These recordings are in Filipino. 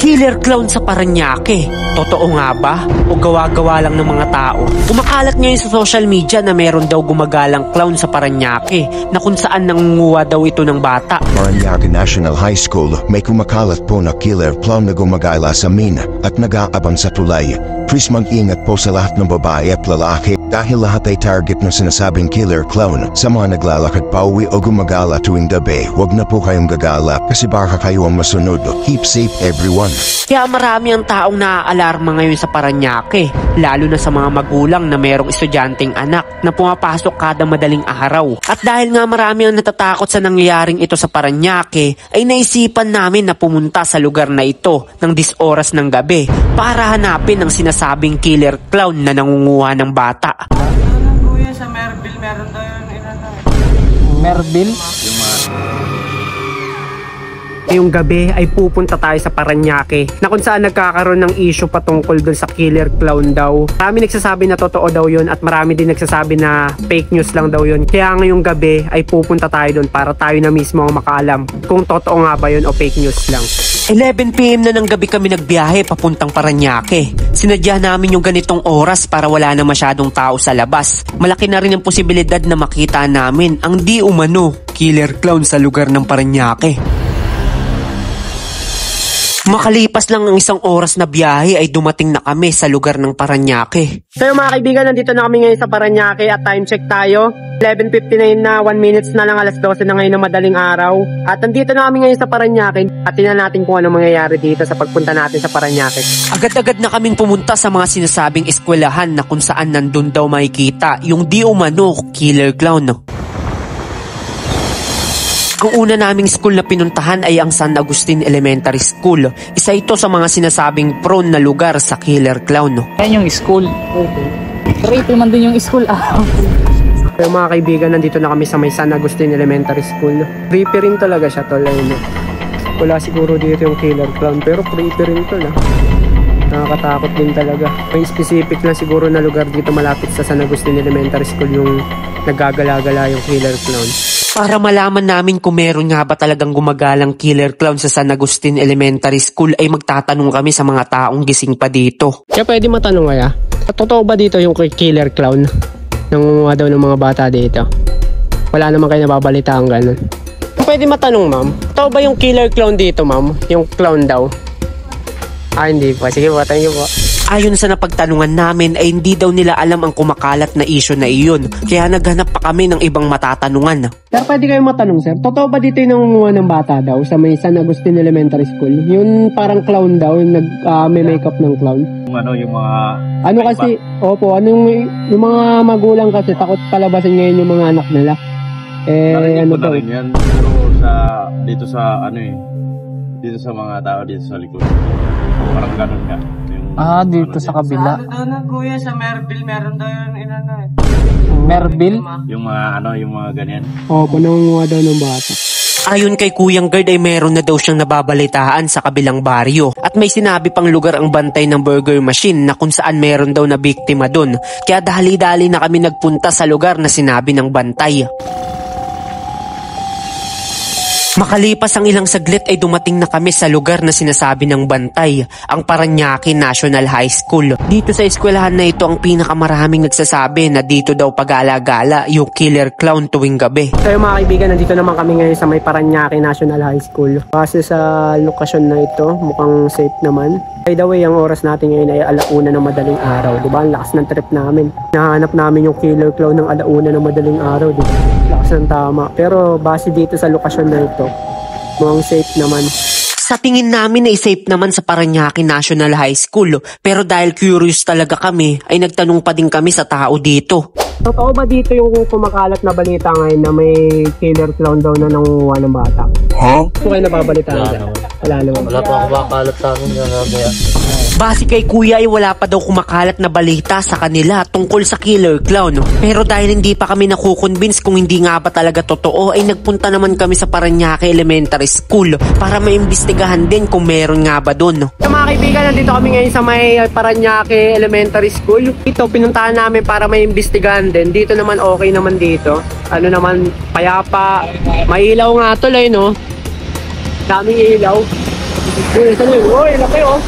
Killer clown sa Parañaque. Totoo nga ba? O gawa-gawa lang ng mga tao? Kumakalat ngayon sa social media na meron daw gumagalang clown sa Parañaque na kung saan nangunguha daw ito ng bata. Parañaque National High School, may kumakalat po na killer clown na gumagala sa mina at nag-aabang sa tulay. Please mag-ingat po sa lahat ng babae at lalaki dahil lahat ay target ng sinasabing killer clown. Sa mga naglalakad pauwi o gumagala tuwing gabi, huwag na po kayong gagala kasi baka kayo ang masunod. Keep safe everyone. Kaya marami ang taong naaalarma ngayon sa Parañaque, lalo na sa mga magulang na merong estudyanteng anak na pumapasok kada madaling araw. At dahil nga marami ang natatakot sa nangyayaring ito sa Parañaque, ay naisipan namin na pumunta sa lugar na ito ng 10 oras ng gabi para hanapin ang sinasabing killer clown na nangunguha ng bata. Kuya, sa Merville meron daw yung Merville? Ngayong gabi ay pupunta tayo sa Parañaque na kung saan nagkakaroon ng issue patungkol dun sa killer clown daw. Marami nagsasabi na totoo daw yun at marami din nagsasabi na fake news lang daw yun. Kaya ngayong gabi ay pupunta tayo dun para tayo na mismo ang makaalam kung totoo nga ba yun o fake news lang. 11 PM na ng gabi kami nagbiyahe papuntang Parañaque. Sinadya namin yung ganitong oras para wala na masyadong tao sa labas. Malaki na rin ang posibilidad na makita namin ang di umano killer clown sa lugar ng Parañaque. Makalipas lang ang 1 oras na biyahe ay dumating na kami sa lugar ng Parañaque. So mga kaibigan, nandito na kami ngayon sa Parañaque at time check tayo. 11:59 na, 1 minutes na lang, alas 12 na ngayon ng madaling araw. At nandito na kami ngayon sa Parañaque at tingnan natin kung ano mangyayari dito sa pagpunta natin sa Parañaque. Agad-agad na kaming pumunta sa mga sinasabing eskwelahan na kung saan nandun daw makikita yung di umano killer clown. Ang una naming school na pinuntahan ay ang San Agustin Elementary School. Isa ito sa mga sinasabing prone na lugar sa killer clown. Yan yung school. Pero ito man din yung school. Pero mga kaibigan, nandito na kami sa may San Agustin Elementary School. Creepy rin talaga siya, tol. Wala siguro dito yung killer clown, pero creepy rin tol. Nakakatakot din talaga. May specific lang siguro na lugar dito malapit sa San Agustin Elementary School yung naggagala-gala yung killer clown. Para malaman namin kung meron nga ba talagang gumagalang killer clown sa San Agustin Elementary School ay magtatanong kami sa mga taong gising pa dito. Kaya pwede matanong kaya? Totoo ba dito yung killer clown? Nangunguha daw ng mga bata dito? Wala naman kayo nababalitaan ganun. Pwede matanong ma'am, totoo ba yung killer clown dito ma'am? Yung clown daw? Hindi po. Sige po, thank you po. Ayon sa napagtanungan namin ay hindi daw nila alam ang kumakalat na issue na iyon. Kaya naghanap pa kami ng ibang matatanungan. Pero pwede kayo matanong sir, totoo ba dito yung nangunguha ng bata daw sa may San Agustin Elementary School? Yung parang clown daw, yung may makeup ng clown? yung mga... Ano kasi, opo, yung mga magulang kasi takot palabasin ngayon yung mga anak nila. Ano daw? Yan, dito sa dito sa mga tao dito sa likod. Parang ganun nga. Dito sa kabila. Kuya, sa Merville meron daw yung Merville? Yung mga ganyan. Opo, nangunguha daw ng bata. Ayon kay Kuyang Guard ay meron na daw siyang nababalitaan sa kabilang baryo. At may sinabi pang lugar ang bantay ng burger machine na kung saan meron daw na biktima dun. Kaya dali-dali na kami nagpunta sa lugar na sinabi ng bantay. Makalipas ang ilang saglit ay dumating na kami sa lugar na sinasabi ng bantay, ang Parañaque National High School. Dito sa eskwelahan na ito ang pinakamaraming nagsasabi na dito daw pag-alagala yung killer clown tuwing gabi. So mga kaibigan, nandito naman kami ngayon sa may Parañaque National High School. Kasi sa lokasyon na ito, mukhang safe naman. By the way, ang oras natin ngayon ay 1:00 ng madaling araw. Diba? Ang lakas ng trip namin. Nahanap namin yung killer clown ng 1:00 ng madaling araw. Diba? Lakas ng tama. Pero base dito sa lokasyon na ito, mukhang safe naman. Sa tingin namin ay safe naman sa Parañaque National High School. Pero dahil curious talaga kami, ay nagtanong pa din kami sa tao dito. Totoo ba dito yung kumakalat na balita ngayon na may killer clown daw na nangunguha ng bata? Kung kayo nababalitaan dyan? Wala naman. Wala pa ako makalat sa amin yan. Base kay Kuya ay wala pa daw kumakalat na balita sa kanila tungkol sa killer clown. Pero dahil hindi pa kami nakukonvince kung hindi nga ba talaga totoo, ay nagpunta naman kami sa Parañaque Elementary School para maimbestigahan din kung meron nga ba dun. So mga kaibigan, nandito kami ngayon sa may Parañaque Elementary School. Ito pinuntahan namin para maimbestigahan din. Dito naman okay naman dito. Ano naman, payapa. May ilaw nga tuloy, no? Daming ilaw. Ito na yun. Uy, laki oh.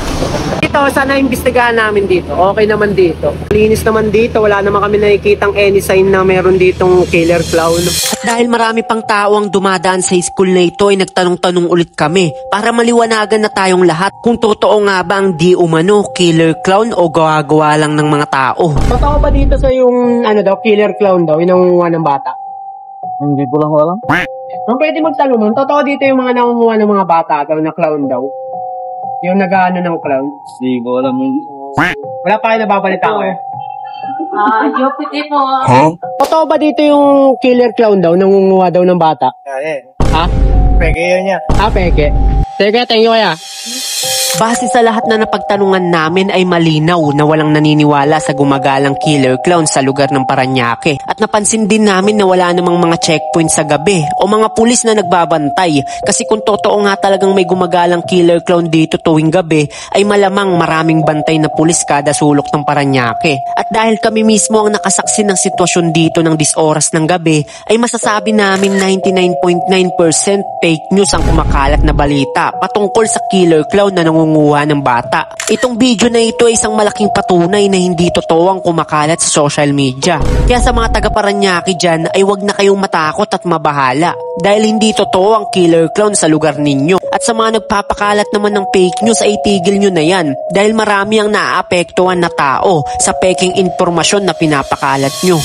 Dito, sana imbestigahan namin dito. Okay naman dito. Linis naman dito. Wala naman kami nakikitang any sign na meron ditong killer clown. At dahil marami pang tao ang dumadaan sa school na ito, ay nagtanong-tanong ulit kami para maliwanagan na tayong lahat kung totoo nga ba ang di umano killer clown o gawa-gawa lang ng mga tao. Totoo ba dito sa yung killer clown daw, yung nangunguha ng bata? Hindi ko lang alam. Kung pwede magtanong mo, totoo dito yung mga nangunguha ng mga bata daw na clown daw? Yung nag-ano ng clown? Hindi ko alam. Wala pa kayo nababalita ko eh. Jopiti po. Totoo ba dito yung killer clown daw, nangunguha daw ng bata? Ha? Peke yun niya. Peke. Sige, thank you kaya. Base sa lahat na napagtanungan namin ay malinaw na walang naniniwala sa gumagalang killer clown sa lugar ng Parañaque. At napansin din namin na wala namang mga checkpoint sa gabi o mga pulis na nagbabantay. Kasi kung totoo nga talagang may gumagalang killer clown dito tuwing gabi, ay malamang maraming bantay na pulis kada sulok ng Parañaque. At dahil kami mismo ang nakasaksi ng sitwasyon dito ng 10 oras ng gabi, ay masasabi namin 99.9% fake news ang kumakalat na balita patungkol sa killer clown na nangunguha ng bata. Itong video na ito ay isang malaking patunay na hindi totoo ang kumakalat sa social media. Kaya sa mga taga Parañaque dyan ay wag na kayong matakot at mabahala dahil hindi totoo ang killer clown sa lugar ninyo. At sa mga nagpapakalat naman ng fake news ay tigil nyo na yan dahil marami ang naaapektuhan na tao sa peking impormasyon na pinapakalat nyo.